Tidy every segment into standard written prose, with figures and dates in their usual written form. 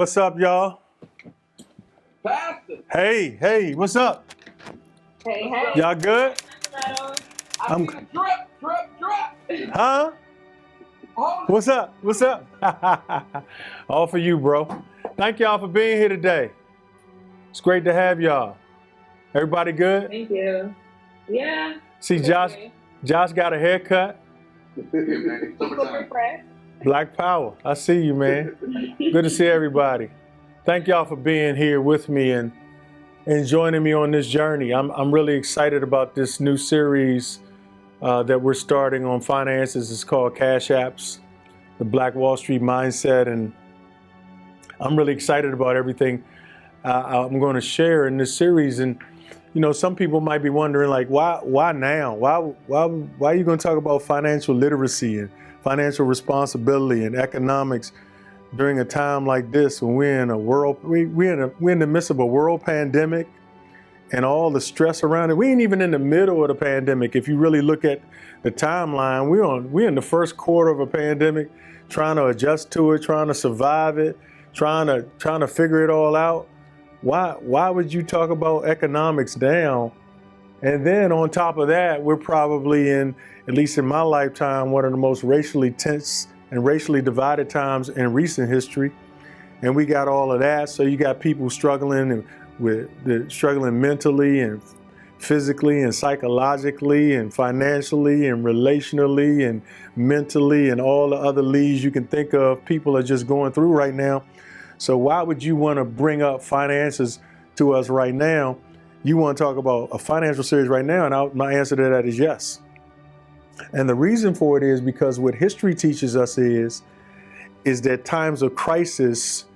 What's up, y'all? Pastor. Hey, what's up? Hey. Y'all good? I'm drip. Huh? What's up? All for you, bro. Thank y'all for being here today. It's great to have y'all. Everybody good? Thank you. Yeah. See, Josh got a haircut. Black power. I see you, man. Good to see everybody. Thank y'all for being here with me and joining me on this journey. I'm really excited about this new series that we're starting on finances. It's called Cash Apps, the Black Wall Street Mindset, and I'm really excited about everything I'm going to share in this series. And you know, some people might be wondering, like, why now? Why are you going to talk about financial literacy and financial responsibility and economics during a time like this when we're in a world, we're in the midst of a world pandemic and all the stress around it. We ain't even in the middle of the pandemic. If you really look at the timeline, we're in the first quarter of a pandemic, trying to adjust to it, trying to survive it, trying to figure it all out. Why would you talk about economics down? And then on top of that, we're probably in, at least in my lifetime, one of the most racially tense and racially divided times in recent history. And we got all of that. So you got people struggling struggling mentally and physically and psychologically and financially and relationally and mentally and all the other leads you can think of. People are just going through right now. So why would you want to bring up finances to us right now? You want to talk about a financial series right now, and my answer to that is yes. And the reason for it is because what history teaches us is that times of crisis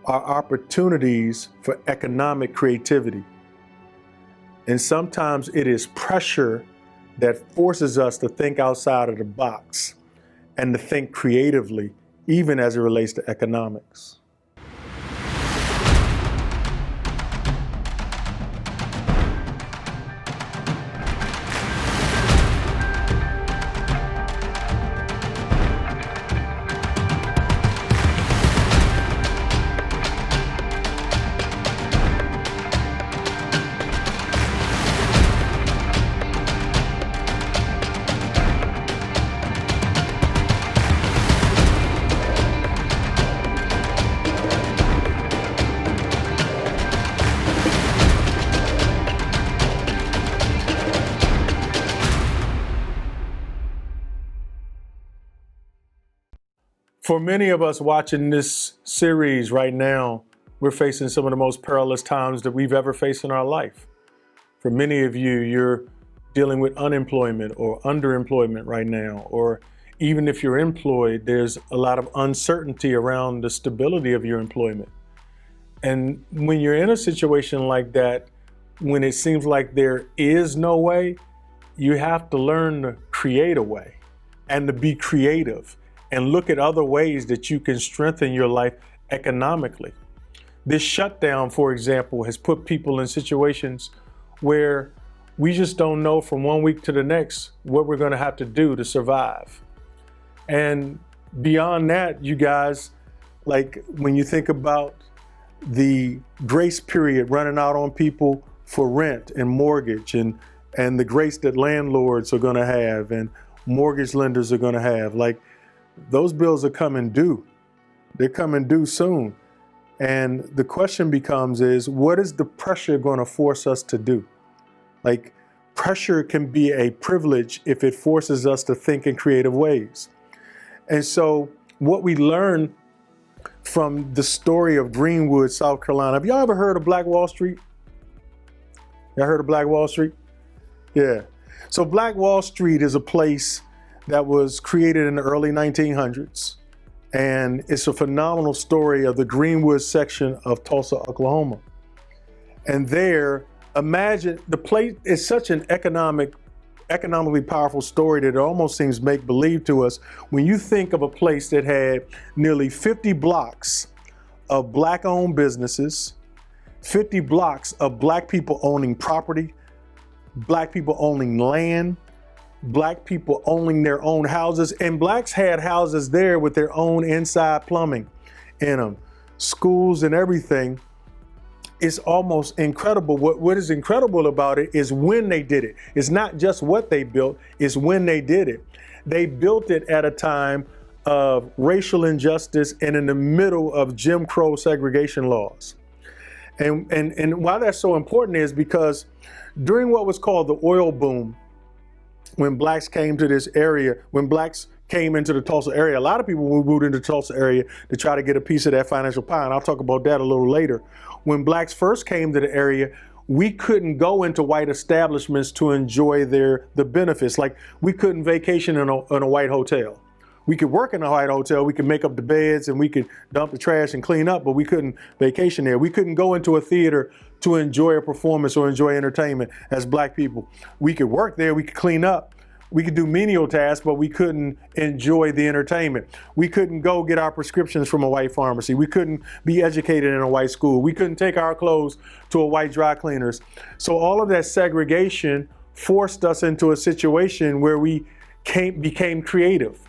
are opportunities for economic creativity. And sometimes it is pressure that forces us to think outside of the box and to think creatively, even as it relates to economics. For many of us watching this series right now, we're facing some of the most perilous times that we've ever faced in our life. For many of you, you're dealing with unemployment or underemployment right now, or even if you're employed, there's a lot of uncertainty around the stability of your employment. And when you're in a situation like that, when it seems like there is no way, you have to learn to create a way and to be creative and look at other ways that you can strengthen your life economically. This shutdown, for example, has put people in situations where we just don't know from one week to the next what we're going to have to do to survive. And beyond that, you guys, like when you think about the grace period running out on people for rent and mortgage and the grace that landlords are going to have and mortgage lenders are going to have, like, those bills are coming due. They're coming due soon. And the question becomes is, what is the pressure going to force us to do? Like, pressure can be a privilege if it forces us to think in creative ways. And so what we learn from the story of Greenwood, South Carolina. Have y'all ever heard of Black Wall Street? Y'all heard of Black Wall Street? Yeah. So Black Wall Street is a place that was created in the early 1900s. And it's a phenomenal story of the Greenwood section of Tulsa, Oklahoma. And there, imagine the place is such an economically powerful story that it almost seems make-believe to us when you think of a place that had nearly 50 blocks of Black-owned businesses, 50 blocks of Black people owning property, Black people owning land, Black people owning their own houses, and Blacks had houses there with their own inside plumbing in them. schools and everything. It's almost incredible. What is incredible about it is when they did it. It's not just what they built, it's when they did it. They built it at a time of racial injustice and in the middle of Jim Crow segregation laws. And why that's so important is because during what was called the oil boom, when blacks came to this area, when blacks came into the Tulsa area, a lot of people moved into the Tulsa area to try to get a piece of that financial pie, and I'll talk about that a little later. When blacks first came to the area, we couldn't go into white establishments to enjoy the benefits. Like, we couldn't vacation in a white hotel. We could work in a white hotel, we could make up the beds, and we could dump the trash and clean up, but we couldn't vacation there. We couldn't go into a theater to enjoy a performance or enjoy entertainment as black people. We could work there, we could clean up, we could do menial tasks, but we couldn't enjoy the entertainment. We couldn't go get our prescriptions from a white pharmacy. We couldn't be educated in a white school. We couldn't take our clothes to a white dry cleaners. So all of that segregation forced us into a situation where we became creative.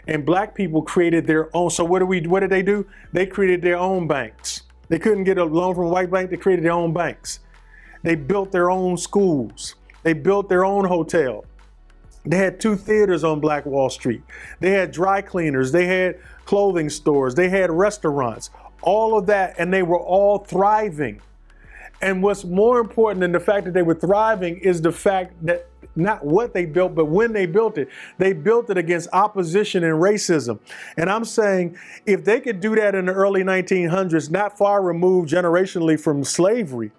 And black people created their own. So what did they do? They created their own banks. They couldn't get a loan from a white bank. They created their own banks. They built their own schools. They built their own hotel. They had 2 theaters on Black Wall Street. They had dry cleaners. They had clothing stores. They had restaurants, all of that. And they were all thriving. And what's more important than the fact that they were thriving is the fact that not what they built, but when they built it against opposition and racism. And I'm saying, if they could do that in the early 1900s, not far removed generationally from slavery,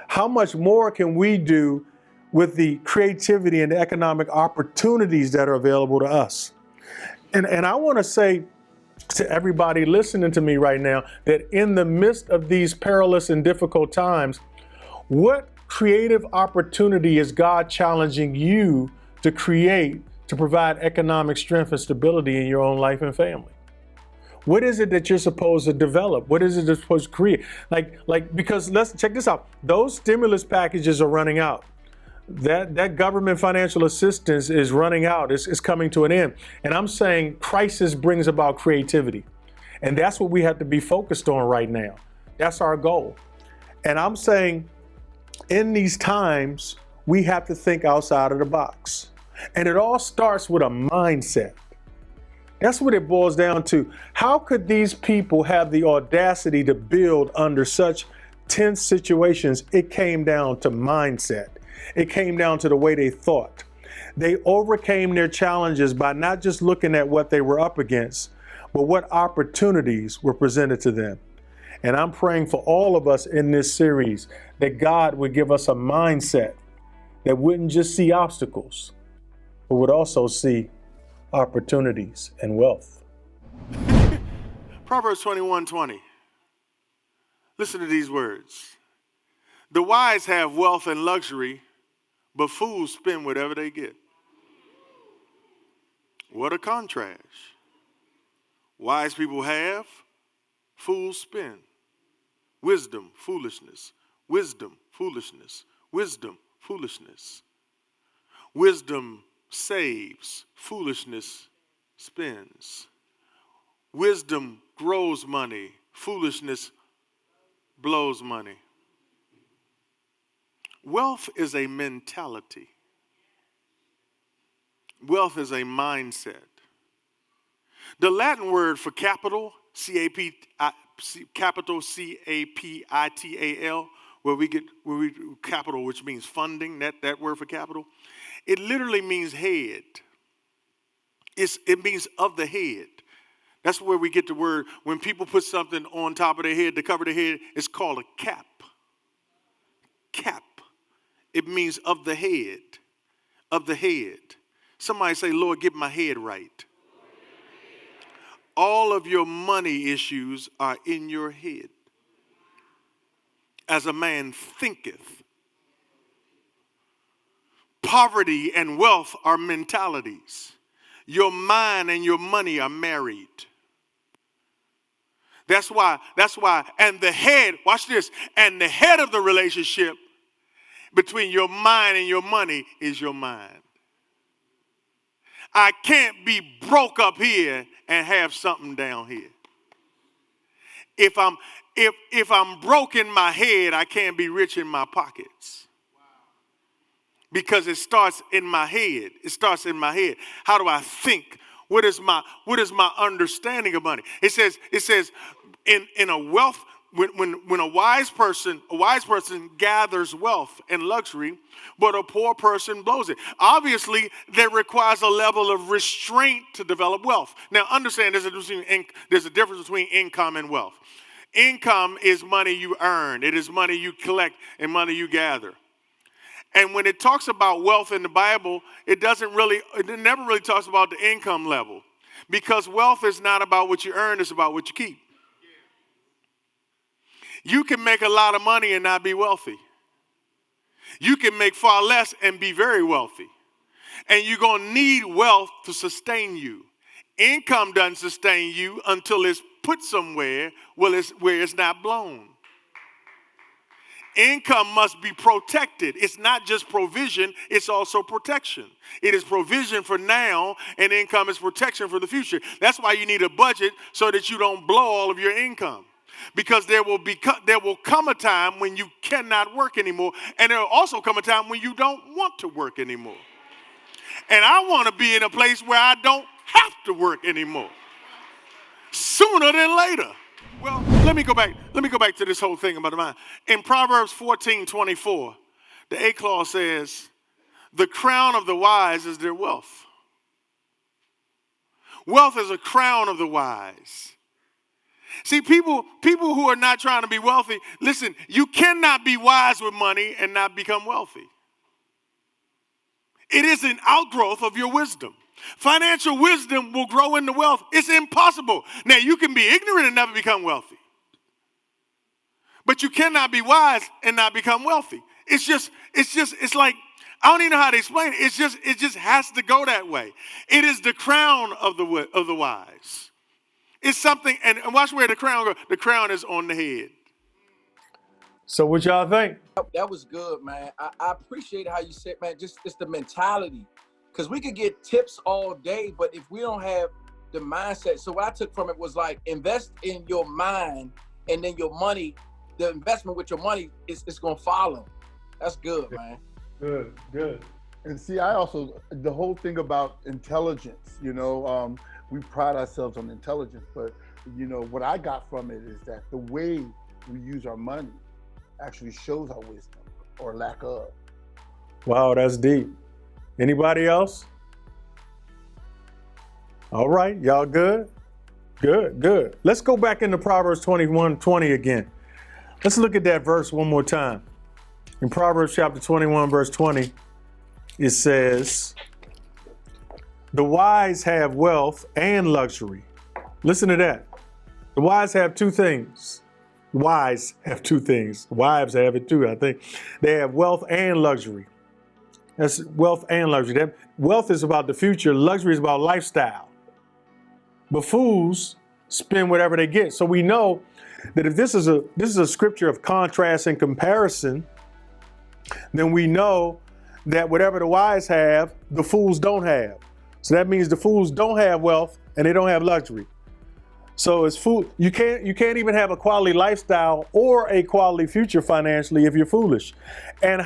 how much more can we do with the creativity and the economic opportunities that are available to us? And I want to say to everybody listening to me right now that in the midst of these perilous and difficult times, what creative opportunity is God challenging you to create to provide economic strength and stability in your own life and family? What is it that you're supposed to develop? What is it that's supposed to create? Because let's check this out. Those stimulus packages are running out. That government financial assistance is running out. It's coming to an end. And I'm saying crisis brings about creativity. And that's what we have to be focused on right now. That's our goal. And I'm saying in these times, we have to think outside of the box. And it all starts with a mindset. That's what it boils down to. How could these people have the audacity to build under such tense situations? It came down to mindset. It came down to the way they thought. They overcame their challenges by not just looking at what they were up against, but what opportunities were presented to them. And I'm praying for all of us in this series that God would give us a mindset that wouldn't just see obstacles, but would also see opportunities and wealth. Proverbs 21:20. Listen to these words. The wise have wealth and luxury, but fools spend whatever they get. What a contrast. Wise people have, fools spend. Wisdom, foolishness. Wisdom, foolishness. Wisdom, foolishness. Wisdom saves, foolishness spends. Wisdom grows money, foolishness blows money. Wealth is a mentality. Wealth is a mindset. The Latin word for capital, capital C-A-P-I-T-A-L, where we capital, which means funding, that word for capital, it literally means head. It means of the head. That's where we get the word, when people put something on top of their head to cover their head, it's called a cap. Cap. It means of the head. Of the head. Somebody say, Lord, get my head right. All of your money issues are in your head. As a man thinketh. Poverty and wealth are mentalities. Your mind and your money are married. That's why, and the head, watch this, and the head of the relationship between your mind and your money is your mind. I can't be broke up here and have something down here. If I'm broke in my head, I can't be rich in my pockets. Because it starts in my head. It starts in my head. How do I think? What is my understanding of money? It says in a wealth, when a wise person gathers wealth and luxury, but a poor person blows it. Obviously, there requires a level of restraint to develop wealth. Now, understand there's a difference between income and wealth. Income is money you earn. It is money you collect and money you gather. And when it talks about wealth in the Bible, it never really talks about the income level. Because wealth is not about what you earn, it's about what you keep. You can make a lot of money and not be wealthy. You can make far less and be very wealthy. And you're going to need wealth to sustain you. Income doesn't sustain you until it's put somewhere where it's not blown. Income must be protected. It's not just provision, it's also protection. It is provision for now, and income is protection for the future. That's why you need a budget so that you don't blow all of your income. Because there will come a time when you cannot work anymore, and there will also come a time when you don't want to work anymore. And I want to be in a place where I don't have to work anymore. Sooner than later. Well, let me go back to this whole thing about the mind. In Proverbs 14:24, the A clause says, the crown of the wise is their wealth. Wealth is a crown of the wise. See, people who are not trying to be wealthy, listen, you cannot be wise with money and not become wealthy. It is an outgrowth of your wisdom. Financial wisdom will grow into wealth. It's impossible. Now, you can be ignorant and never become wealthy. But you cannot be wise and not become wealthy. It's like, I don't even know how to explain it. It just has to go that way. It is the crown of the wise. It's something, and watch where the crown goes. The crown is on the head. So what y'all think? That was good, man. I appreciate how you said, man, just it's the mentality. Because we could get tips all day, but if we don't have the mindset. So what I took from it was like, invest in your mind, and then your money, the investment with your money is going to follow. That's good, man. Good. And see, the whole thing about intelligence, we pride ourselves on intelligence, but what I got from it is that the way we use our money actually shows our wisdom or lack of. Wow, that's deep. Anybody else? All right, y'all good? Good. Let's go back into Proverbs 21:20 again. Let's look at that verse one more time. In Proverbs chapter 21, verse 20, it says, the wise have wealth and luxury. Listen to that. The wise have two things. Wives have it too, I think. They have wealth and luxury. That's wealth and luxury. That wealth is about the future. Luxury is about lifestyle. But fools spend whatever they get. So we know that if this is a scripture of contrast and comparison, then we know that whatever the wise have, the fools don't have. So that means the fools don't have wealth and they don't have luxury. So it's fool. You can't even have a quality lifestyle or a quality future financially if you're foolish. And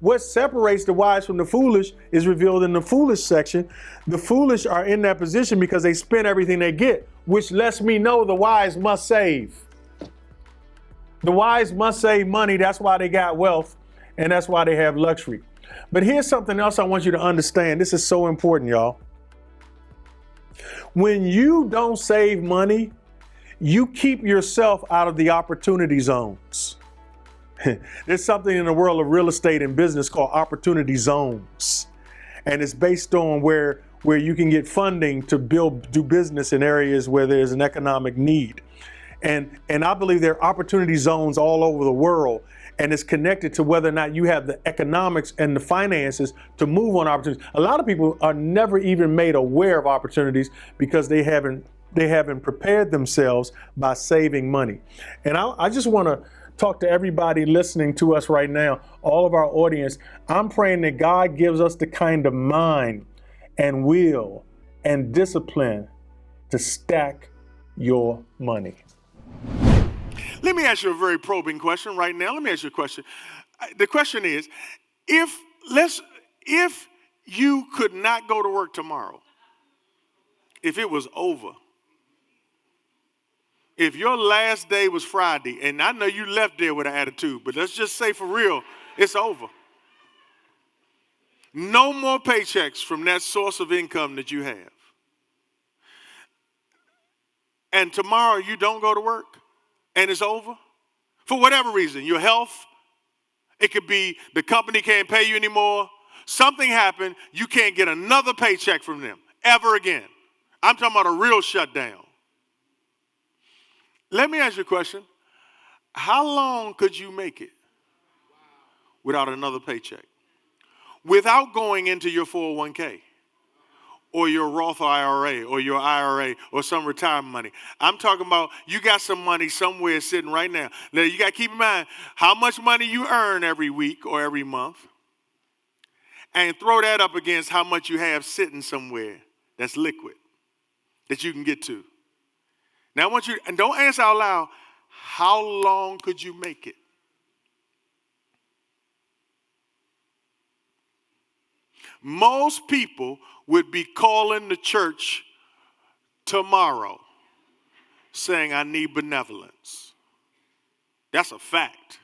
what separates the wise from the foolish is revealed in the foolish section. The foolish are in that position because they spend everything they get, which lets me know the wise must save. The wise must save money. That's why they got wealth, and that's why they have luxury. But here's something else I want you to understand. This is so important, y'all. When you don't save money, you keep yourself out of the opportunity zones. There's something in the world of real estate and business called opportunity zones. And it's based on where you can get funding to do business in areas where there's an economic need. And I believe there are opportunity zones all over the world. And it's connected to whether or not you have the economics and the finances to move on opportunities. A lot of people are never even made aware of opportunities because they haven't prepared themselves by saving money. And I just want to talk to everybody listening to us right now, all of our audience. I'm praying that God gives us the kind of mind and will and discipline to stack your money. Let me ask you a very probing question right now. Let me ask you a question. The question is, if you could not go to work tomorrow, if it was over, if your last day was Friday, and I know you left there with an attitude, but let's just say for real, it's over. No more paychecks from that source of income that you have. And tomorrow you don't go to work and it's over. For whatever reason, your health, it could be the company can't pay you anymore. Something happened, you can't get another paycheck from them ever again. I'm talking about a real shutdown. Let me ask you a question. How long could you make it without another paycheck? Without going into your 401k or your Roth IRA or your IRA or some retirement money. I'm talking about you got some money somewhere sitting right now. Now you got to keep in mind how much money you earn every week or every month and throw that up against how much you have sitting somewhere that's liquid that you can get to. Now I want you, and don't answer out loud, how long could you make it? Most people would be calling the church tomorrow saying, I need benevolence. That's a fact.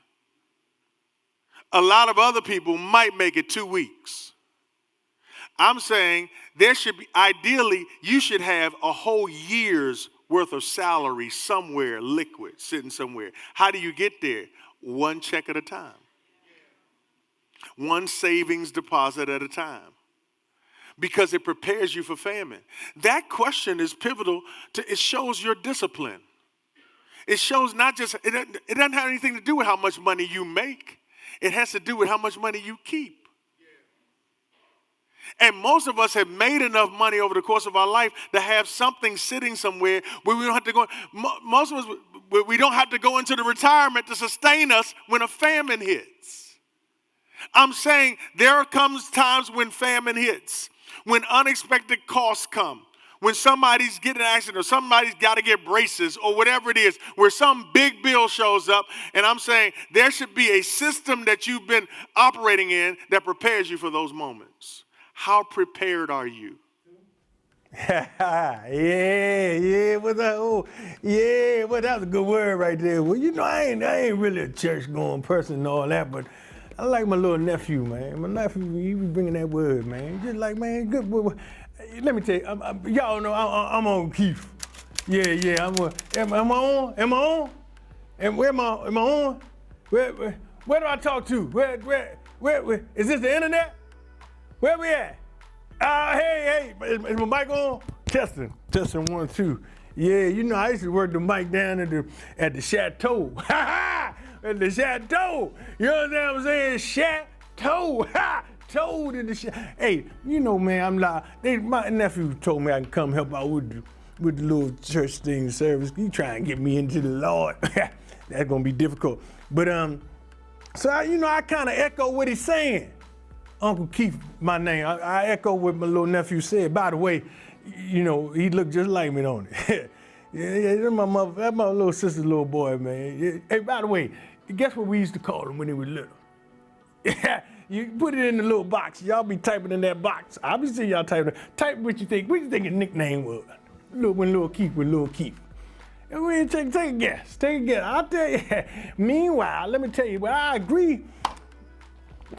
A lot of other people might make it 2 weeks. I'm saying there should be, ideally, you should have a whole year's worth of salary somewhere liquid, sitting somewhere. How do you get there? One check at a time. One savings deposit at a time. Because it prepares you for famine. That question is pivotal it shows your discipline. It shows not just, it doesn't have anything to do with how much money you make. It has to do with how much money you keep. And most of us have made enough money over the course of our life to have something sitting somewhere where we don't have to go. Most of us, we don't have to go into the retirement to sustain us when a famine hits. I'm saying there comes times when famine hits, when unexpected costs come, when somebody's getting an accident or somebody's got to get braces or whatever it is, where some big bill shows up. And I'm saying there should be a system that you've been operating in that prepares you for those moments. How prepared are you? yeah, well, that was a good word right there. Well, you know, I ain't really a church-going person and all that, but I like my little nephew, man. My nephew, he be bringing that word, man. Just like, man, good word. Let me tell you, y'all know I'm on Keith. Yeah, am I on? Am I on? And am I on? Where do I talk to? Where is this the internet? Where we at? Hey, is my mic on? Testing 1, 2. Yeah, you know, I used to work the mic down at the chateau. At the chateau. You know what I'm saying? Chateau. Told in the Hey, you know, man, my nephew told me I can come help out with the little church thing service. He try and get me into the Lord. That's gonna be difficult. But so I kind of echo what he's saying. Uncle Keith, my name. I echo what my little nephew said. By the way, you know, he looked just like me, don't he? yeah, that's my mother. That's my little sister's little boy, man. Yeah. Hey, by the way, guess what we used to call him when he was little? Yeah, you put it in the little box. Y'all be typing in that box. I'll be seeing y'all typing. Type what you think. What you think his nickname was? When Little Keith was Little Keith. And take a guess. Take a guess. I'll tell you. Meanwhile, let me tell you. Well, I agree.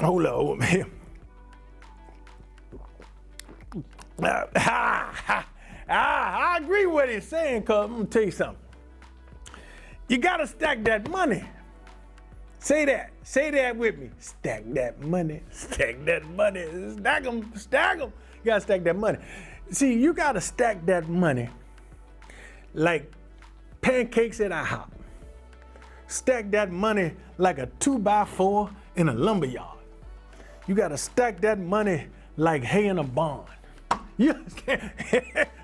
Hold on, man. I agree with what he's saying, cuz I'm gonna tell you something. You gotta stack that money. Say that with me. Stack that money, stack that money, stack them. You gotta stack that money. See, you gotta stack that money like pancakes at IHOP. Stack that money like a 2x4 in a lumberyard. You gotta stack that money like hay in a barn. You understand?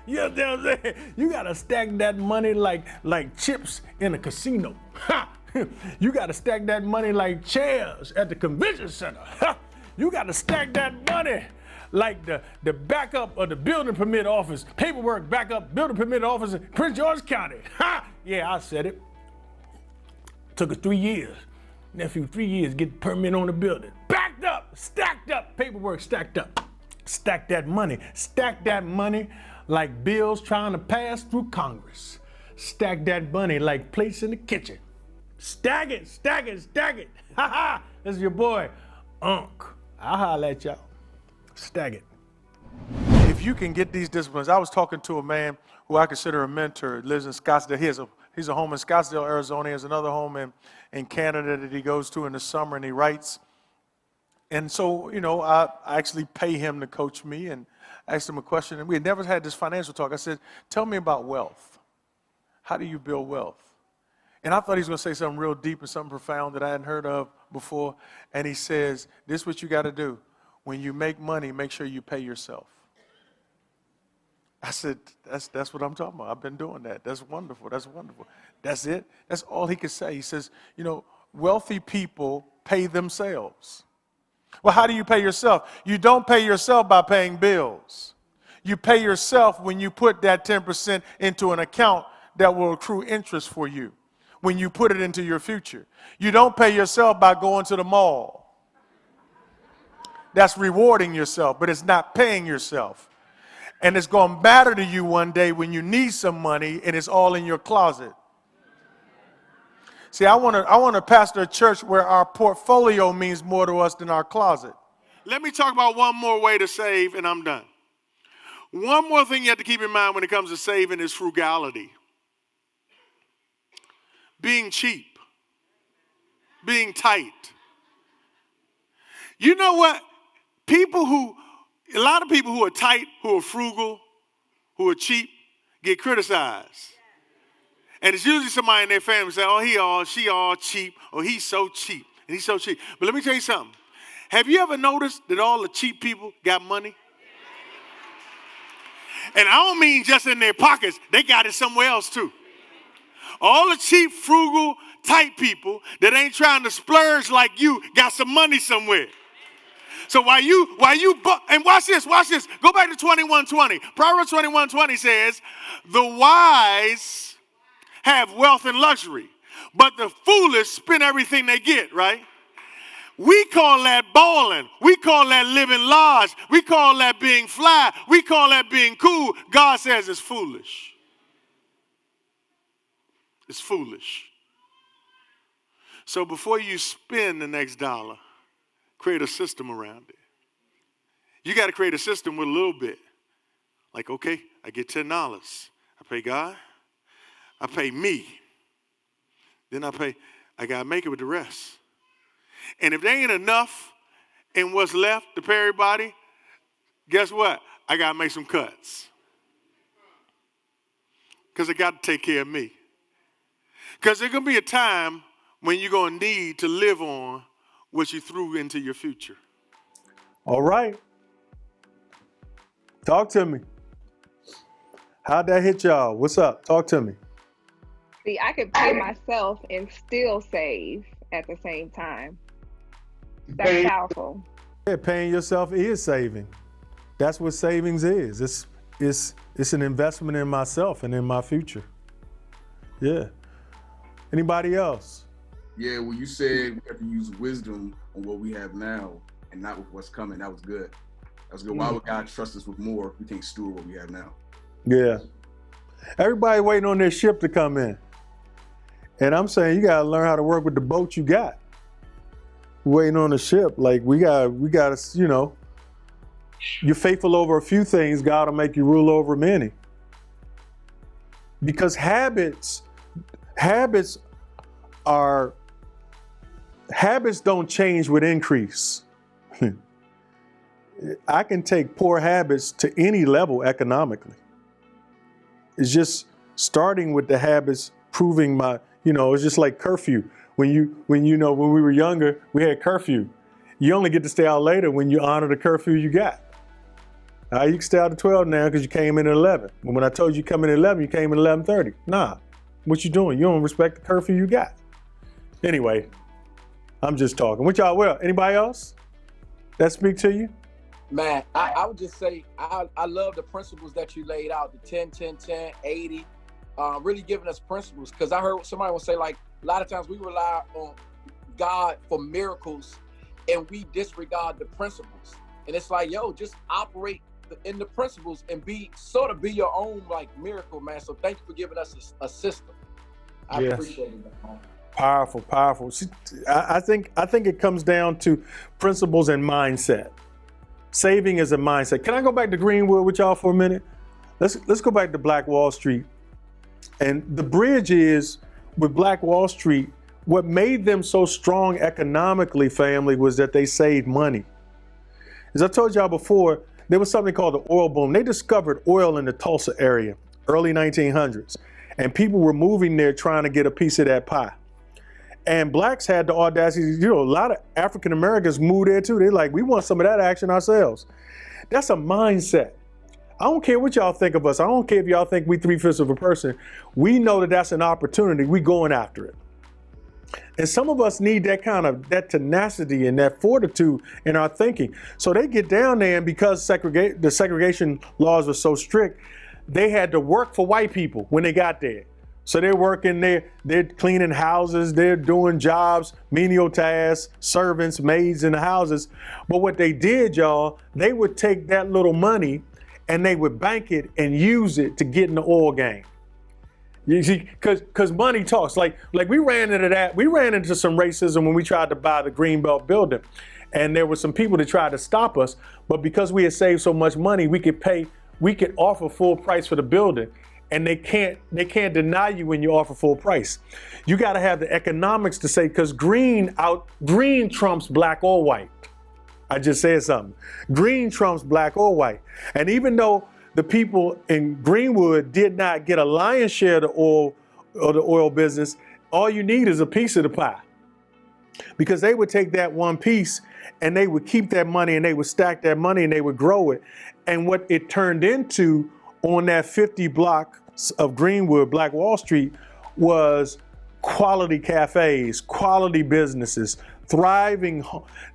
You understand what I'm saying? You gotta stack that money like chips in a casino. You gotta stack that money like chairs at the convention center. You gotta stack that money like the backup of the building permit office, paperwork backup building permit office in Prince George's County. Yeah, I said it. Took us 3 years. Nephew, 3 years, get the permit on the building. Backed up, stacked up, paperwork stacked up. Stack that money like bills trying to pass through Congress. Stack that money like plates in the kitchen. Stack it. Ha ha, this is your boy, Unc. I'll holler at y'all. Stack it. If you can get these disciplines, I was talking to a man who I consider a mentor, lives in Scottsdale. He's a home in Scottsdale, Arizona. He has another home in Canada that he goes to in the summer, and he writes. And so, I actually pay him to coach me, and I asked him a question, and we had never had this financial talk. I said, tell me about wealth. How do you build wealth? And I thought he was going to say something real deep and something profound that I hadn't heard of before. And he says, this is what you got to do. When you make money, make sure you pay yourself. I said, that's what I'm talking about. I've been doing that. That's wonderful. That's it. That's all he could say. He says, wealthy people pay themselves. Well, how do you pay yourself? You don't pay yourself by paying bills. You pay yourself when you put that 10% into an account that will accrue interest for you, when you put it into your future. You don't pay yourself by going to the mall. That's rewarding yourself, but it's not paying yourself. And it's going to matter to you one day when you need some money and it's all in your closet. See, I want to pastor a church where our portfolio means more to us than our closet. Let me talk about one more way to save, and I'm done. One more thing you have to keep in mind when it comes to saving is frugality. Being cheap. Being tight. You know what? A lot of people who are tight, who are frugal, who are cheap, get criticized. And it's usually somebody in their family say, oh, she all cheap, or he's so cheap, and he's so cheap. But let me tell you something. Have you ever noticed that all the cheap people got money? And I don't mean just in their pockets. They got it somewhere else too. All the cheap, frugal, tight people that ain't trying to splurge like you got some money somewhere. So and watch this. Go back to 21:20. Proverbs 21:20 says, the wise have wealth and luxury, but the foolish spend everything they get, right? We call that balling. We call that living large. We call that being fly. We call that being cool. God says it's foolish. It's foolish. So before you spend the next dollar, create a system around it. You got to create a system with a little bit. Like, okay, I get $10. I pay God. I pay me. Then I got to make it with the rest. And if there ain't enough in what's left to pay everybody, guess what? I got to make some cuts. Because I got to take care of me. Because there's going to be a time when you're going to need to live on what you threw into your future. All right. Talk to me. How'd that hit y'all? What's up? Talk to me. See, I could pay myself and still save at the same time. That's powerful. Yeah, paying yourself is saving. That's what savings is. It's an investment in myself and in my future. Yeah. Anybody else? Yeah, well, you said we have to use wisdom on what we have now and not with what's coming. That was good. Why would God trust us with more if we can't steward what we have now? Yeah. Everybody waiting on their ship to come in. And I'm saying you gotta learn how to work with the boat you got. Waiting on the ship. Like we gotta, you're faithful over a few things, God will make you rule over many. Because habits don't change with increase. I can take poor habits to any level economically. It's just starting with the habits, proving it's just like curfew. When we were younger, we had curfew. You only get to stay out later when you honor the curfew you got. You can stay out to 12 now because you came in at 11. When I told you come in at 11, you came in at 11:30. Nah, what you doing? You don't respect the curfew you got. Anyway, I'm just talking. What y'all, anybody else that speak to you? Man, I would just say I love the principles that you laid out, the 10, 10, 10, 80, really giving us principles. Because I heard somebody will say, like, A lot of times we rely on God for miracles and we disregard the principles. And it's like, yo, just operate in the principles and be your own like miracle, man. So thank you for giving us a system. I appreciate it, man. Powerful, powerful. See, I think it comes down to principles and mindset. Saving is a mindset. Can I go back to Greenwood with y'all for a minute? Let's go back to Black Wall Street. And the bridge is with Black Wall Street, what made them so strong economically, family, was that they saved money. As I told y'all before, there was something called the oil boom. They discovered oil in the Tulsa area, early 1900s. And people were moving there trying to get a piece of that pie. And blacks had the audacity, a lot of African Americans moved there too. They're like, we want some of that action ourselves. That's a mindset. I don't care what y'all think of us. I don't care if y'all think we 3/5 of a person. We know that that's an opportunity. We going after it. And some of us need that tenacity and that fortitude in our thinking. So they get down there, and because the segregation laws were so strict, they had to work for white people when they got there. So they're working there, they're cleaning houses, they're doing jobs, menial tasks, servants, maids in the houses. But what they did, y'all, they would take that little money and they would bank it and use it to get in the oil game. You see, because money talks. Like we ran into that. We ran into some racism when we tried to buy the Greenbelt building. And there were some people that tried to stop us. But because we had saved so much money, we could offer full price for the building. And they can't deny you when you offer full price. You got to have the economics to say, because green trumps black or white. I just said something. Green trumps black or white. And even though the people in Greenwood did not get a lion's share of the oil business, all you need is a piece of the pie. Because they would take that one piece and they would keep that money and they would stack that money and they would grow it. And what it turned into on that 50 block of Greenwood, Black Wall Street, was quality cafes, quality businesses, thriving.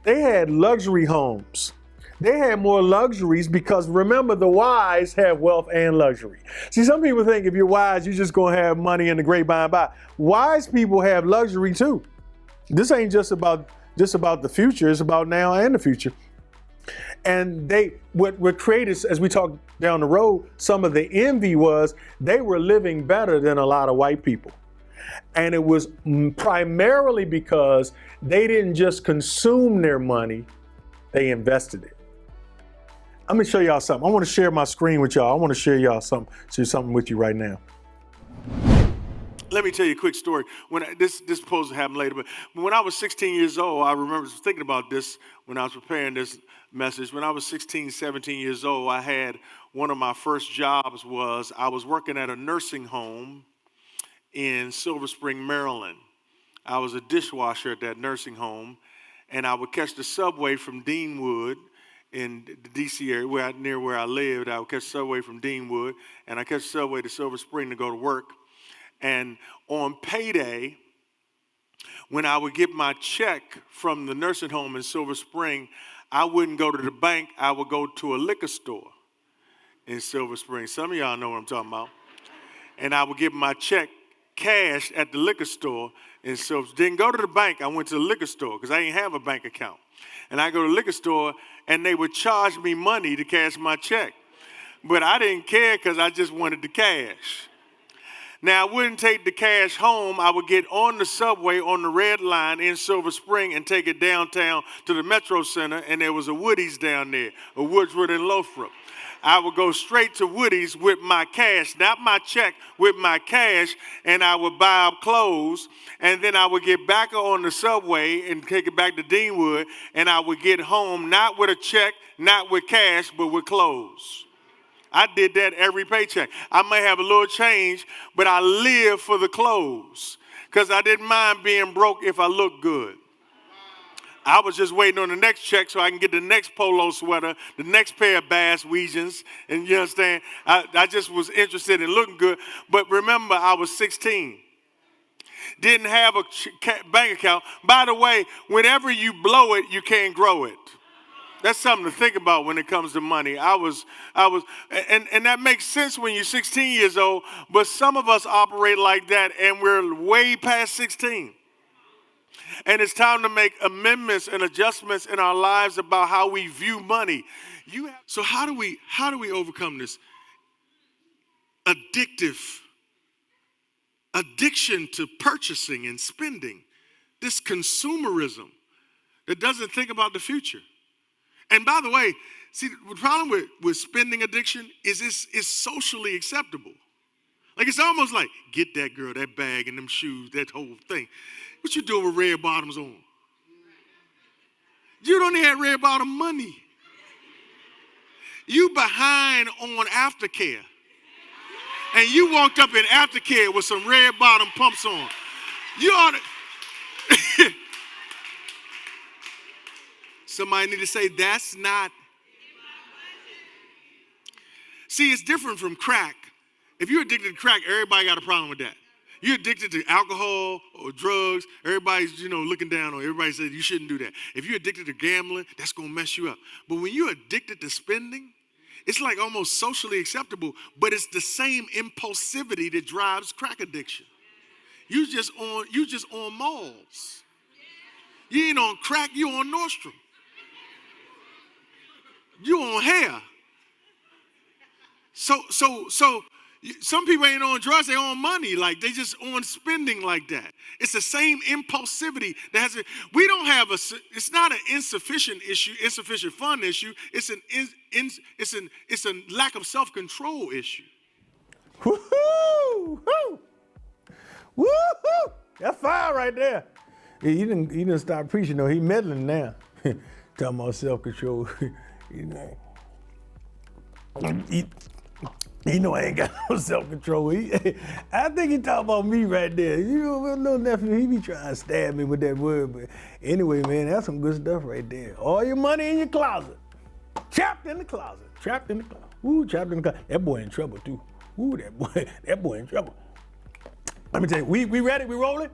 They had luxury homes. They had more luxuries because remember, the wise have wealth and luxury. See, some people think if you're wise, you're just going to have money in the great by and by. Wise people have luxury too. This ain't just about the future. It's about now and the future. And what created, as we talk down the road, some of the envy was they were living better than a lot of white people. And it was primarily because they didn't just consume their money, they invested it. I'm gonna show y'all something. I want to share my screen with y'all. I want to share something with you right now. Let me tell you a quick story. This supposed to happen later, but when I was 16 years old, I remember thinking about this when I was preparing this message. When I was 16, 17 years old, I had one of my first jobs I was working at a nursing home in Silver Spring, Maryland. I was a dishwasher at that nursing home, and I would catch the subway from Deanwood in the D.C. area, near where I lived. I would catch the subway from Deanwood, and I catch the subway to Silver Spring to go to work. And on payday, when I would get my check from the nursing home in Silver Spring, I wouldn't go to the bank. I would go to a liquor store in Silver Spring. Some of y'all know what I'm talking about. And I would get my check cash at the liquor store in Silver. Didn't go to the bank. I went to the liquor store because I didn't have a bank account. And I go to the liquor store, and they would charge me money to cash my check. But I didn't care because I just wanted the cash. Now, I wouldn't take the cash home. I would get on the subway on the red line in Silver Spring and take it downtown to the Metro Center, and there was a Woody's down there, a Woodswood and Lothrop. I would go straight to Woody's with my cash, not my check, with my cash, and I would buy up clothes, and then I would get back on the subway and take it back to Deanwood, and I would get home not with a check, not with cash, but with clothes. I did that every paycheck. I may have a little change, but I lived for the clothes because I didn't mind being broke if I looked good. I was just waiting on the next check so I can get the next polo sweater, the next pair of Bass Weegens, and you understand? I just was interested in looking good. But remember, I was 16. Didn't have a bank account. By the way, whenever you blow it, you can't grow it. That's something to think about when it comes to money. And that makes sense when you're 16 years old, but some of us operate like that and we're way past 16. And it's time to make amendments and adjustments in our lives about how we view money. So how do we overcome this addiction to purchasing and spending, this consumerism that doesn't think about the future? And by the way, see, the problem with spending addiction is it's socially acceptable. Like, it's almost like, get that girl, that bag, and them shoes, that whole thing. What you doing with red bottoms on? You don't have red bottom money. You behind on aftercare. And you walked up in aftercare with some red bottom pumps on. You ought to... Somebody need to say, that's not. See, it's different from crack. If you're addicted to crack, everybody got a problem with that. You're addicted to alcohol or drugs, everybody's, looking down on, everybody says you shouldn't do that. If you're addicted to gambling, that's going to mess you up. But when you're addicted to spending, it's like almost socially acceptable, but it's the same impulsivity that drives crack addiction. You just on malls. You ain't on crack, you on Nordstrom. You on hair. So some people ain't on drugs, they on money. Like, they just on spending like that. It's the same impulsivity that has we don't have it's not an insufficient fund issue. It's a lack of self-control issue. Woo-hoo! Woo! Woo-hoo! That's fire right there. Yeah, he didn't stop preaching though. He meddling now. Talking about self-control. I ain't got no self-control. I think he talking about me right there. My little nephew, he be trying to stab me with that word. But anyway, man, that's some good stuff right there. All your money in your closet. Trapped in the closet. Trapped in the closet. Ooh, trapped in the closet. That boy in trouble too. Ooh, that boy in trouble. Let me tell you, we ready? We rolling?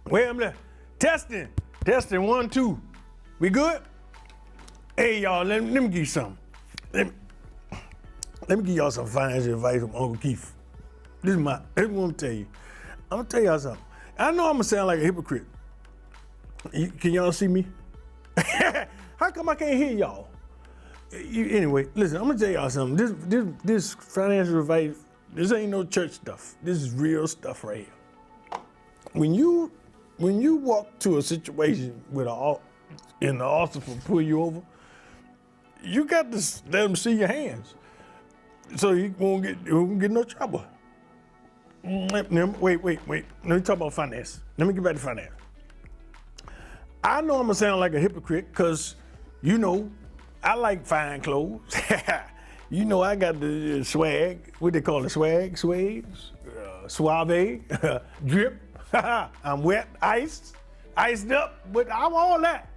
Wait a minute. Testing. 1, 2. We good? Hey, y'all, let me give you something. Let me give y'all some financial advice from Uncle Keith. This is what I'm gonna tell you. I'm gonna tell y'all something. I know I'm gonna sound like a hypocrite. Can y'all see me? How come I can't hear y'all? Anyway, listen, I'm gonna tell y'all something. This financial advice, this ain't no church stuff. This is real stuff right here. When you walk to a situation with and the officer will pull you over, you got to let them see your hands, so you won't get no trouble. Wait. Let me talk about finance. Let me get back to finance. I know I'm gonna sound like a hypocrite because, I like fine clothes. I got the swag. What they call it? Swags, suave, drip. I'm wet, iced up, but I'm all that.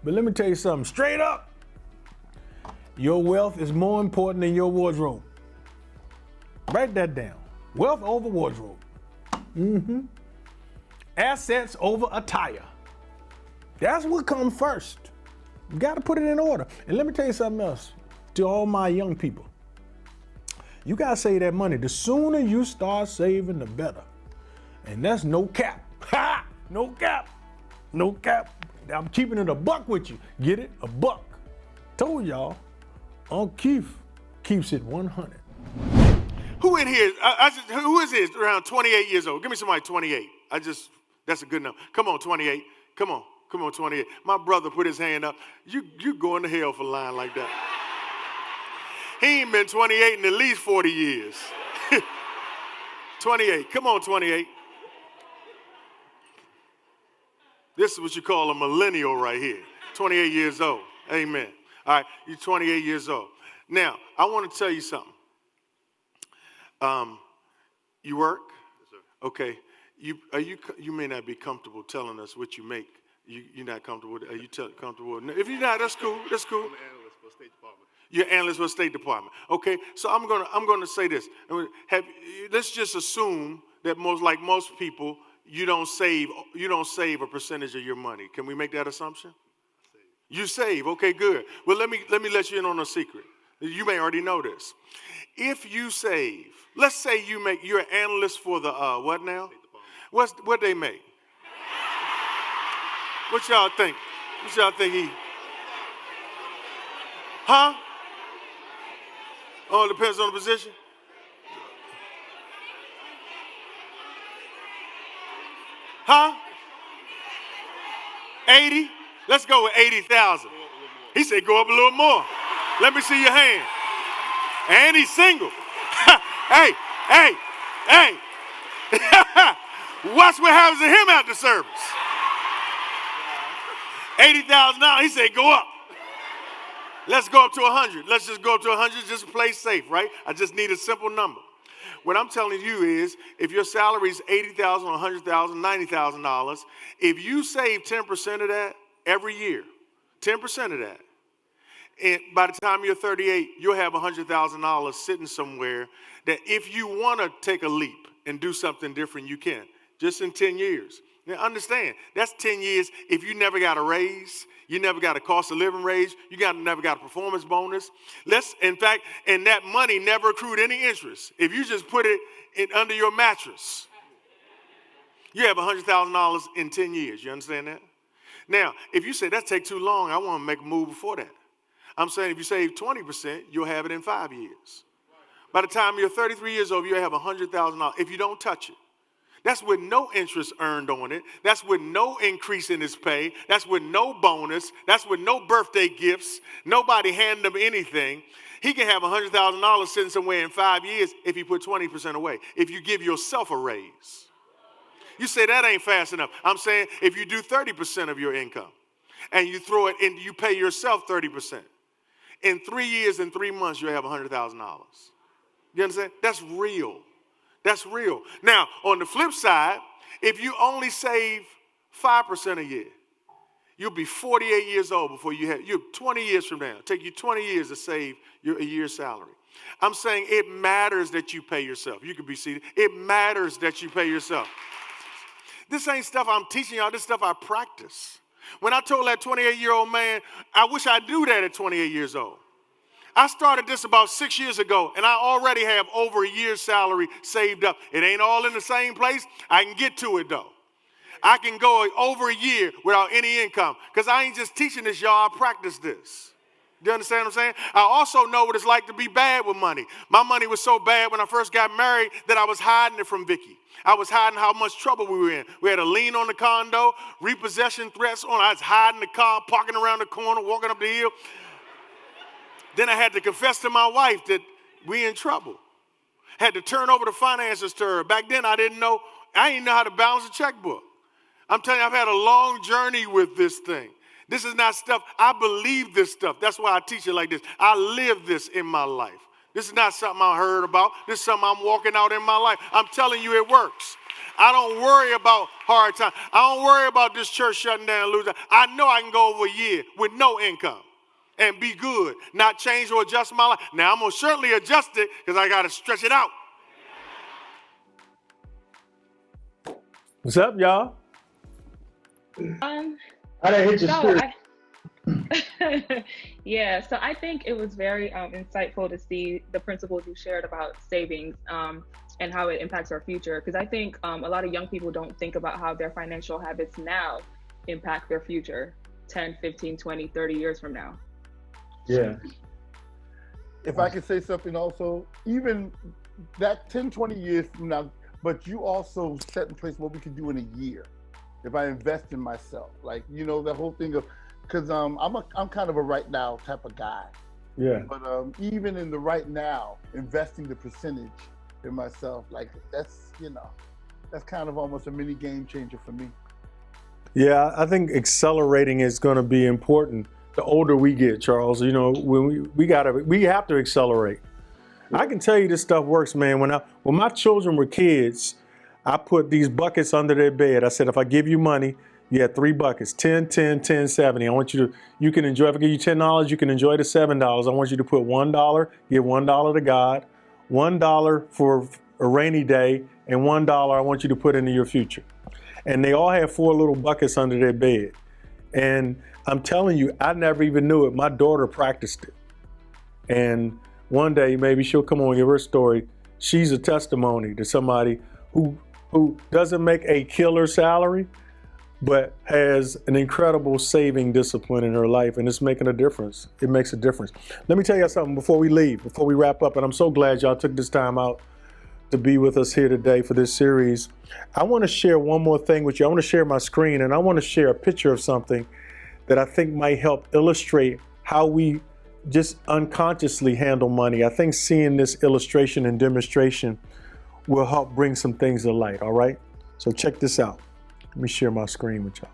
But let me tell you something, straight up. Your wealth is more important than your wardrobe. Write that down. Wealth over wardrobe. Assets over attire. That's what comes first. You got to put it in order. And let me tell you something else to all my young people. You got to save that money. The sooner you start saving, the better. And that's no cap. Ha! No cap. No cap. I'm keeping it a buck with you. Get it? A buck. Told y'all. Uncle Keith keeps it 100. Who in here? Who is this? Around 28 years old. Give me somebody 28. That's a good number. Come on, 28. Come on, 28. My brother put his hand up. You going to hell for lying like that. He ain't been 28 in at least 40 years. 28. Come on, 28. This is what you call a millennial right here. 28 years old. Amen. All right, you're 28 years old. Now, I want to tell you something. You work? Yes, sir. Okay. You may not be comfortable telling us what you make. You're not comfortable. Are you comfortable? If you're not, that's cool. That's cool. I'm an analyst for State Department. You're an analyst for State Department. Okay. So I'm gonna say this. Let's just assume that most people, you don't save a percentage of your money. Can we make that assumption? You save. Okay, good. Well, let me let you in on a secret. You may already know this. If you save, let's say you're an analyst for the what now? What they make? What y'all think? What y'all think he? Huh? Oh, it depends on the position. Huh? 80? Let's go with 80,000. He said go up a little more. Let me see your hand. And he's single. Hey. Watch what happens to him after service. $80,000. He said go up. Let's go up to 100. Let's just go up to 100. Just play safe, right? I just need a simple number. What I'm telling you is, if your salary is $80,000, $100,000, $90,000, if you save 10% of that every year, 10% of that, and by the time you're 38, you'll have $100,000 sitting somewhere that if you want to take a leap and do something different, you can, just in 10 years. Now understand, that's 10 years if you never got a raise, you never got a cost of living raise, never got a performance bonus. In fact, and that money never accrued any interest. If you just put it under your mattress, you have $100,000 in 10 years. You understand that? Now, if you say that take too long, I want to make a move before that. I'm saying if you save 20%, you'll have it in 5 years. By the time you're 33 years old, you'll have $100,000 if you don't touch it. That's with no interest earned on it. That's with no increase in his pay. That's with no bonus. That's with no birthday gifts. Nobody handing him anything. He can have $100,000 sitting somewhere in 5 years if you put 20% away. If you give yourself a raise. You say that ain't fast enough. I'm saying if you do 30% of your income and you throw it in, you pay yourself 30%. In 3 years and 3 months, you'll have $100,000. You understand? That's real. That's real. Now, on the flip side, if you only save 5% a year, you'll be 48 years old before you're 20 years from now. It'll take you 20 years to save a year's salary. I'm saying it matters that you pay yourself. You can be seated. It matters that you pay yourself. This ain't stuff I'm teaching y'all. This stuff I practice. When I told that 28-year-old man, I wish I knew that at 28 years old. I started this about 6 years ago, and I already have over a year's salary saved up. It ain't all in the same place. I can get to it, though. I can go over a year without any income, because I ain't just teaching this, y'all. I practice this. Do you understand what I'm saying? I also know what it's like to be bad with money. My money was so bad when I first got married that I was hiding it from Vicky. I was hiding how much trouble we were in. We had a lien on the condo, repossession threats on. I was hiding the car, parking around the corner, walking up the hill. Then I had to confess to my wife that we in trouble. Had to turn over the finances to her. Back then I didn't know how to balance a checkbook. I'm telling you, I've had a long journey with this thing. This is not stuff, I believe this stuff. That's why I teach it like this. I live this in my life. This is not something I heard about. This is something I'm walking out in my life. I'm telling you it works. I don't worry about hard times. I don't worry about this church shutting down, losing. I know I can go over a year with no income and be good, not change or adjust my life. Now, I'm going to certainly adjust it because I got to stretch it out. What's up, y'all? How did hit your spirit? Yeah, so I think it was very insightful to see the principles you shared about savings and how it impacts our future. Because I think a lot of young people don't think about how their financial habits now impact their future 10, 15, 20, 30 years from now. Yeah. If I could say something also, even that 10, 20 years from now, but you also set in place what we can do in a year. If I invest in myself, like, you know, the whole thing of, because I'm kind of a right now type of guy. Yeah. But even in the right now, investing the percentage in myself, like that's kind of almost a mini game changer for me. Yeah, I think accelerating is going to be important. The older we get, Charles, you know, when we have to accelerate. I can tell you this stuff works, man. When my children were kids, I put these buckets under their bed. I said, if I give you money, you have 3 buckets, 10, 10, 10, 70. I want you can enjoy, if I give you $10, you can enjoy the $7. I want you to put $1, give $1 to God, $1 for a rainy day, and $1 I want you to put into your future. And they all have 4 little buckets under their bed. And I'm telling you, I never even knew it. My daughter practiced it. And one day, maybe she'll come on and give her story. She's a testimony to somebody who doesn't make a killer salary, but has an incredible saving discipline in her life, and it's making a difference. It makes a difference. Let me tell you something before we leave, before we wrap up, and I'm so glad y'all took this time out to be with us here today for this series. I want to share one more thing with you. I want to share my screen, and I want to share a picture of something that I think might help illustrate how we just unconsciously handle money. I think seeing this illustration and demonstration will help bring some things to light, all right? So check this out. Let me share my screen with y'all.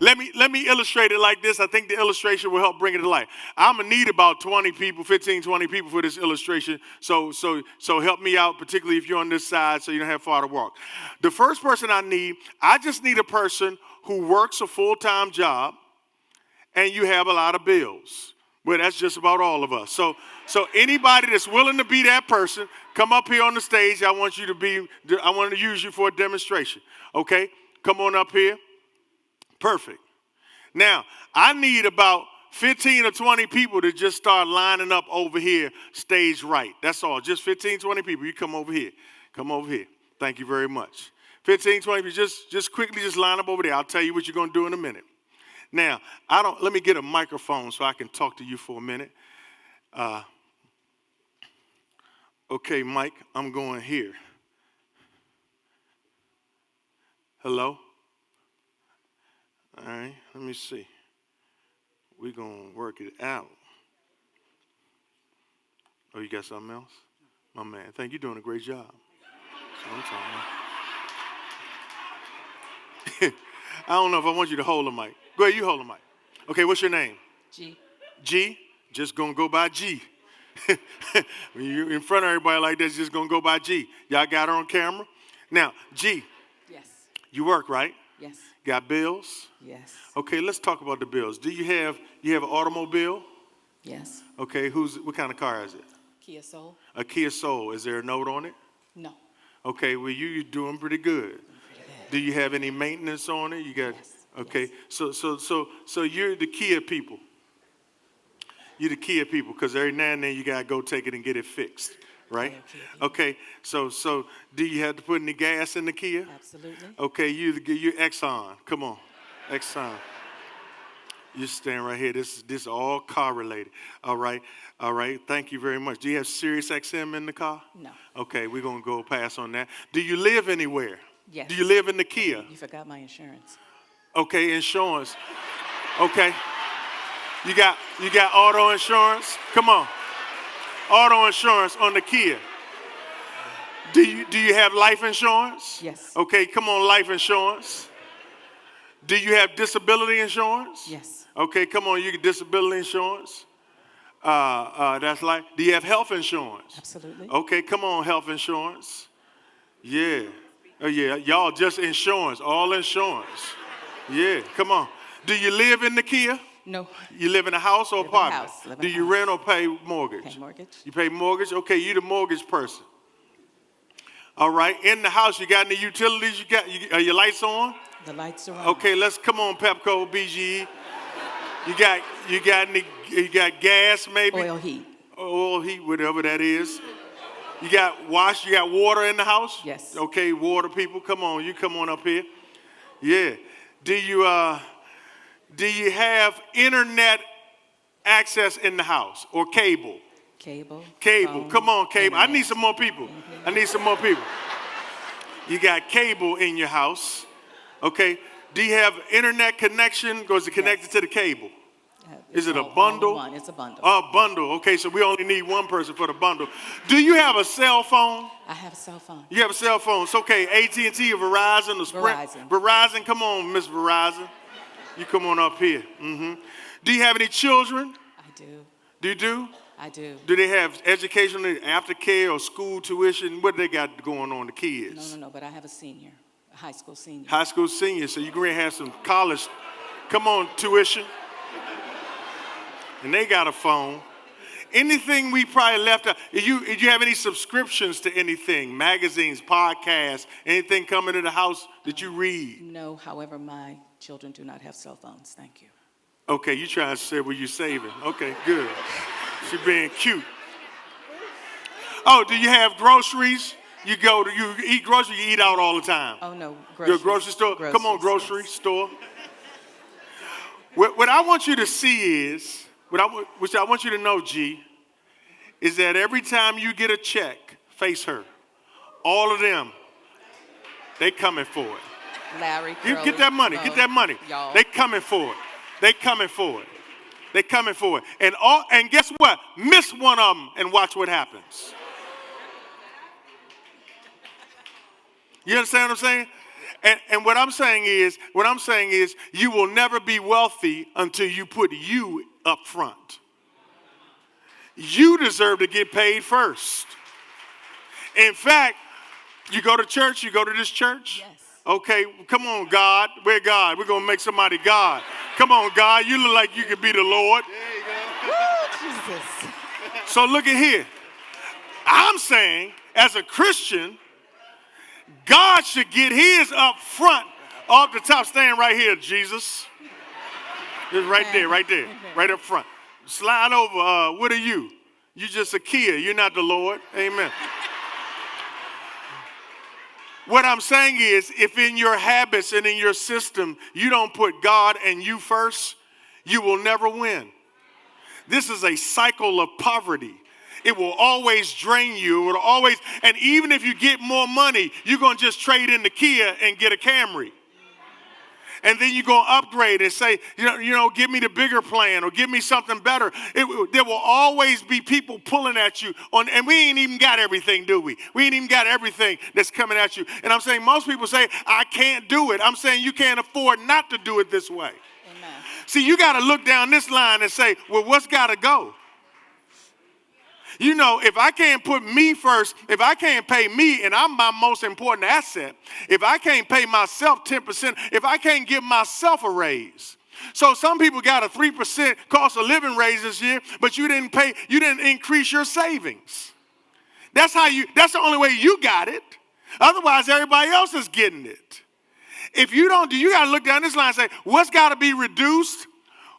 Let me illustrate it like this. I think the illustration will help bring it to life. I'm gonna need about 20 people, 15, 20 people for this illustration. So help me out, particularly if you're on this side so you don't have far to walk. The first person I just need a person who works a full-time job and you have a lot of bills. Well, that's just about all of us. So anybody that's willing to be that person, come up here on the stage. I want to use you for a demonstration. Okay? Come on up here. Perfect. Now, I need about 15 or 20 people to just start lining up over here, stage right. That's all. Just 15, 20 people. You come over here. Come over here. Thank you very much. 15, 20 people. Just quickly just line up over there. I'll tell you what you're going to do in a minute. Now, let me get a microphone so I can talk to you for a minute. Okay, Mike, I'm going here. Hello? All right, let me see. We're going to work it out. Oh, you got something else? My man, thank you. You're doing a great job. That's what I'm talking about. I don't know if I want you to hold the mic. Go ahead, you hold the mic. Okay, what's your name? G. G? Just gonna go by G. When you're in front of everybody like that, it's just gonna go by G. Y'all got her on camera? Now, G. Yes. You work, right? Yes. Got bills? Yes. Okay, let's talk about the bills. Do you have an automobile? Yes. Okay, what kind of car is it? Kia Soul. A Kia Soul. Is there a note on it? No. Okay, well you're doing pretty good. Do you have any maintenance on it? You got. Yes. Okay, yes. so you're the Kia people. You're the Kia people, because every now and then you gotta go take it and get it fixed, right? Okay, so do you have to put any gas in the Kia? Absolutely. Okay, you Exxon. Come on, Exxon. You stand right here. This is all car related. All right. Thank you very much. Do you have Sirius XM in the car? No. Okay, we're gonna go pass on that. Do you live anywhere? Yes. Do you live in the Kia? You forgot my insurance. Okay, insurance. Okay. You got auto insurance? Come on. Auto insurance on the Kia. Do you have life insurance? Yes. Okay, come on, life insurance. Do you have disability insurance? Yes. Okay, come on, you get disability insurance. That's like, do you have health insurance? Absolutely. Okay, come on, health insurance. Yeah. Oh yeah, y'all just insurance, all insurance. Yeah, come on. Do you live in the Kia? No. You live in a house or apartment? Do you rent or pay mortgage? Pay mortgage. You pay mortgage? Okay, you the mortgage person. All right, in the house, you got any utilities? Are your lights on? The lights are on. Okay, come on, Pepco, BGE. You got gas maybe? Oil heat. Oil heat, whatever that is. You got water in the house? Yes. Okay, water people, come on, you come on up here. Yeah. Do you have internet access in the house or cable? Cable. Cable. Phone, Come on, cable. internet. I need some more people. I need some more people. You got cable in your house. Okay. Do you have internet connection? Or is it connected to the cable? Is it a bundle? One. It's a bundle. A bundle. Okay, so we only need one person for the bundle. Do you have a cell phone? I have a cell phone. You have a cell phone. It's okay. AT&T or Verizon or Sprint? Verizon. Verizon. Come on, Miss Verizon. You come on up here. Mm-hmm. Do you have any children? I do. Do you do? I do. Do they have educational aftercare or school tuition? What do they got going on, the kids? No, but I have a senior, a high school senior. High school senior, so you're going to have some college, come on, tuition. And they got a phone. Anything we probably left out, do you have any subscriptions to anything, magazines, podcasts, anything coming to the house that you read? No, however, my Children do not have cell phones. Thank you. Okay, you trying to say where you saving. Okay, good. She being cute. Oh, do you have groceries? You eat groceries, you eat out all the time. Oh, no. Your grocery store? Come on, grocery yes. store. What I want you to see is, which I want you to know, G, is that every time you get a check, face her. All of them, they coming for it. Larry, Get that money. Mo, Get that money. Y'all. They coming for it. They coming for it. They coming for it. And guess what? Miss one of them and watch what happens. You understand what I'm saying? And what I'm saying is, you will never be wealthy until you put you up front. You deserve to get paid first. In fact, you go to church, you go to this church? Yes. Okay, come on, God. We're God. We're going to make somebody God. Come on, God. You look like you could be the Lord. There you go. Woo, Jesus. So look at here. I'm saying, as a Christian, God should get his up front, off the top. Stand right here, Jesus. Just right there, right up front. Slide over. What are you? You just a kid. You're not the Lord. Amen. What I'm saying is, if in your habits and in your system, you don't put God and you first, you will never win. This is a cycle of poverty. It will always drain you. It will always, and even if you get more money, you're going to just trade in the Kia and get a Camry. And then you're going to upgrade and say, give me the bigger plan or give me something better. There will always be people pulling at you. And we ain't even got everything, do we? We ain't even got everything that's coming at you. And I'm saying most people say, I can't do it. I'm saying you can't afford not to do it this way. Amen. See, you got to look down this line and say, well, what's got to go? If I can't put me first, if I can't pay me, and I'm my most important asset, if I can't pay myself 10%, if I can't give myself a raise. So some people got a 3% cost of living raise this year, but you didn't increase your savings. That's the only way you got it. Otherwise, everybody else is getting it. If you don't you got to look down this line and say, what's got to be reduced?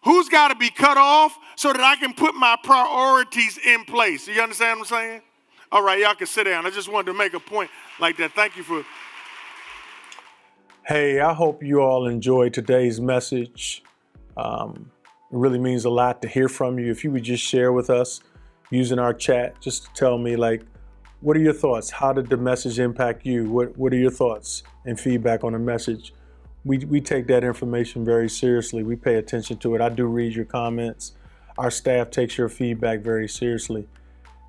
Who's got to be cut off so that I can put my priorities in place? You understand what I'm saying? All right, y'all can sit down. I just wanted to make a point like that. Thank you for... Hey, I hope you all enjoyed today's message. It really means a lot to hear from you. If you would just share with us using our chat, just to tell me, what are your thoughts? How did the message impact you? What are your thoughts and feedback on the message? We take that information very seriously. We pay attention to it. I do read your comments. Our staff takes your feedback very seriously.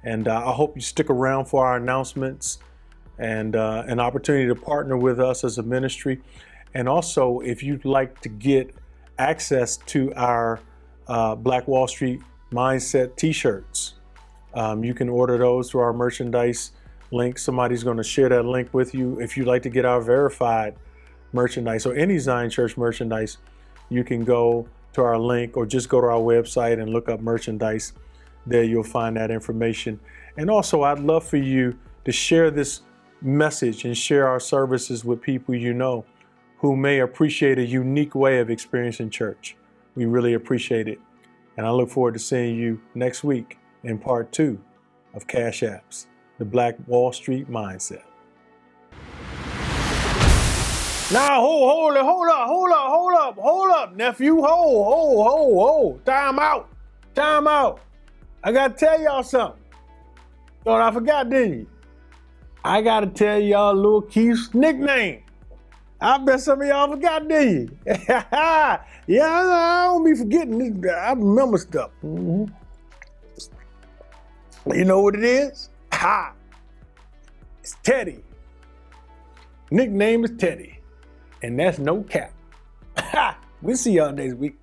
And I hope you stick around for our announcements and an opportunity to partner with us as a ministry. And also, if you'd like to get access to our Black Wall Street Mindset t-shirts, you can order those through our merchandise link. Somebody's going to share that link with you. If you'd like to get our verified merchandise or any Zion Church merchandise, you can go to our link or just go to our website and look up merchandise. There you'll find that information. And also, I'd love for you to share this message and share our services with people you know who may appreciate a unique way of experiencing church. We really appreciate it. And I look forward to seeing you next week in part 2 of Cash Apps, the Black Wall Street Mindset. Now, hold up, nephew. Hold. Time out. I gotta tell y'all something. Thought I forgot, didn't you? I gotta tell y'all Lil Keith's nickname. I bet some of y'all forgot, didn't you? Yeah, I don't be forgetting this. I remember stuff. Mm-hmm. You know what it is? It's Teddy. Nickname is Teddy. And that's no cap. We'll see y'all next week.